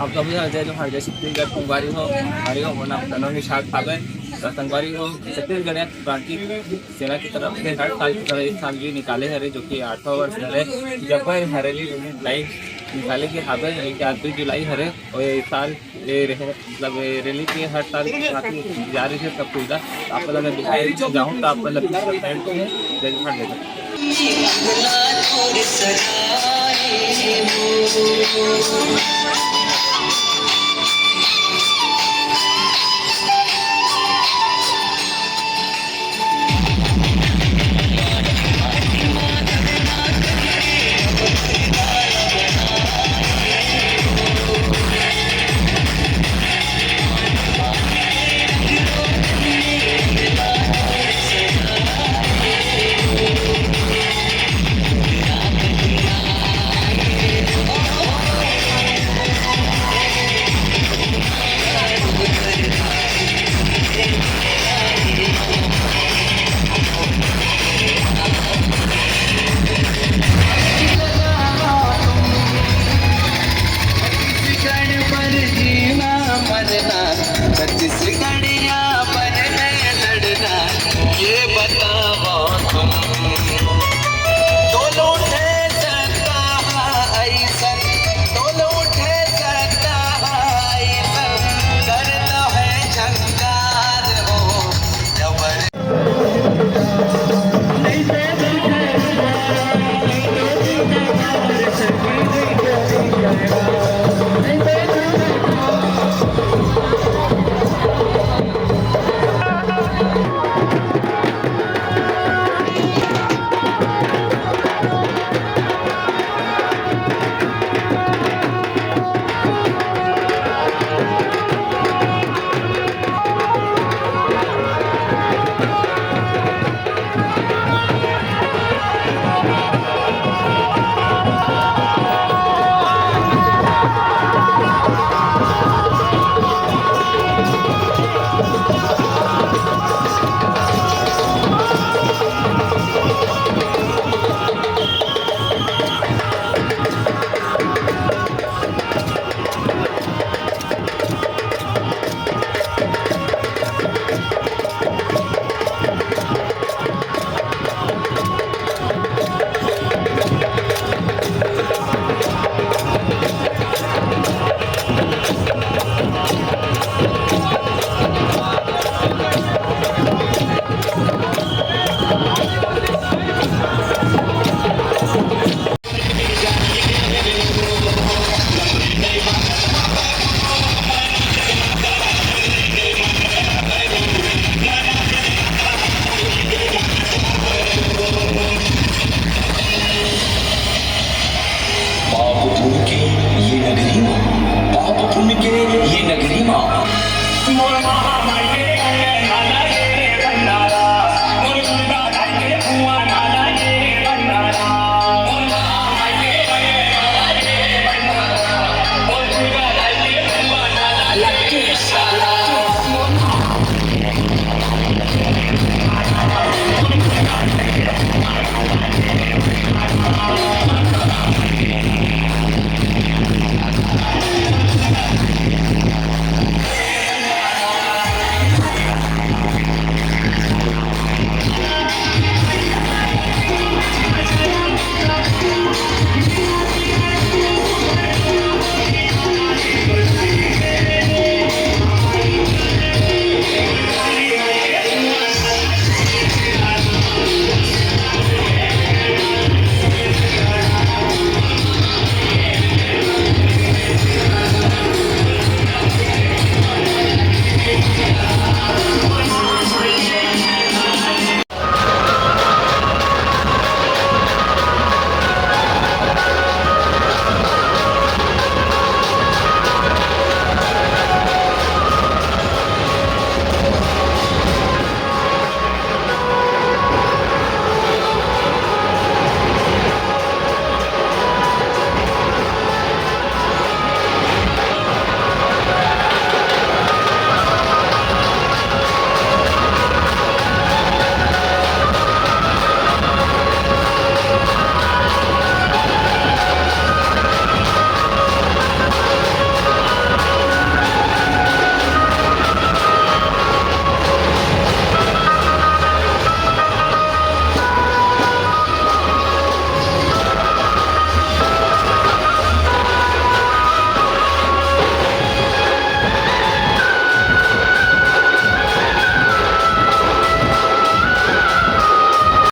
अब तो जो हर छत्तीसगढ़ फुलबारी हो होना तनों की शाख खाबे रतनबारी हो छत्तीसगढ़ क्रांति सेना की तरफ से हर साल की तरह इस साल भी निकाले हरे जो कि 8वां वर्ष हरे जब हरेली लाइव निकाले के हाबे एक 8 जुलाई हरे और इस साल ये मतलब रैली के हर साल काफी जा रही है सब कुछ आप अगर दिखाए जाऊँ तो आप मतलब पर जीना मरना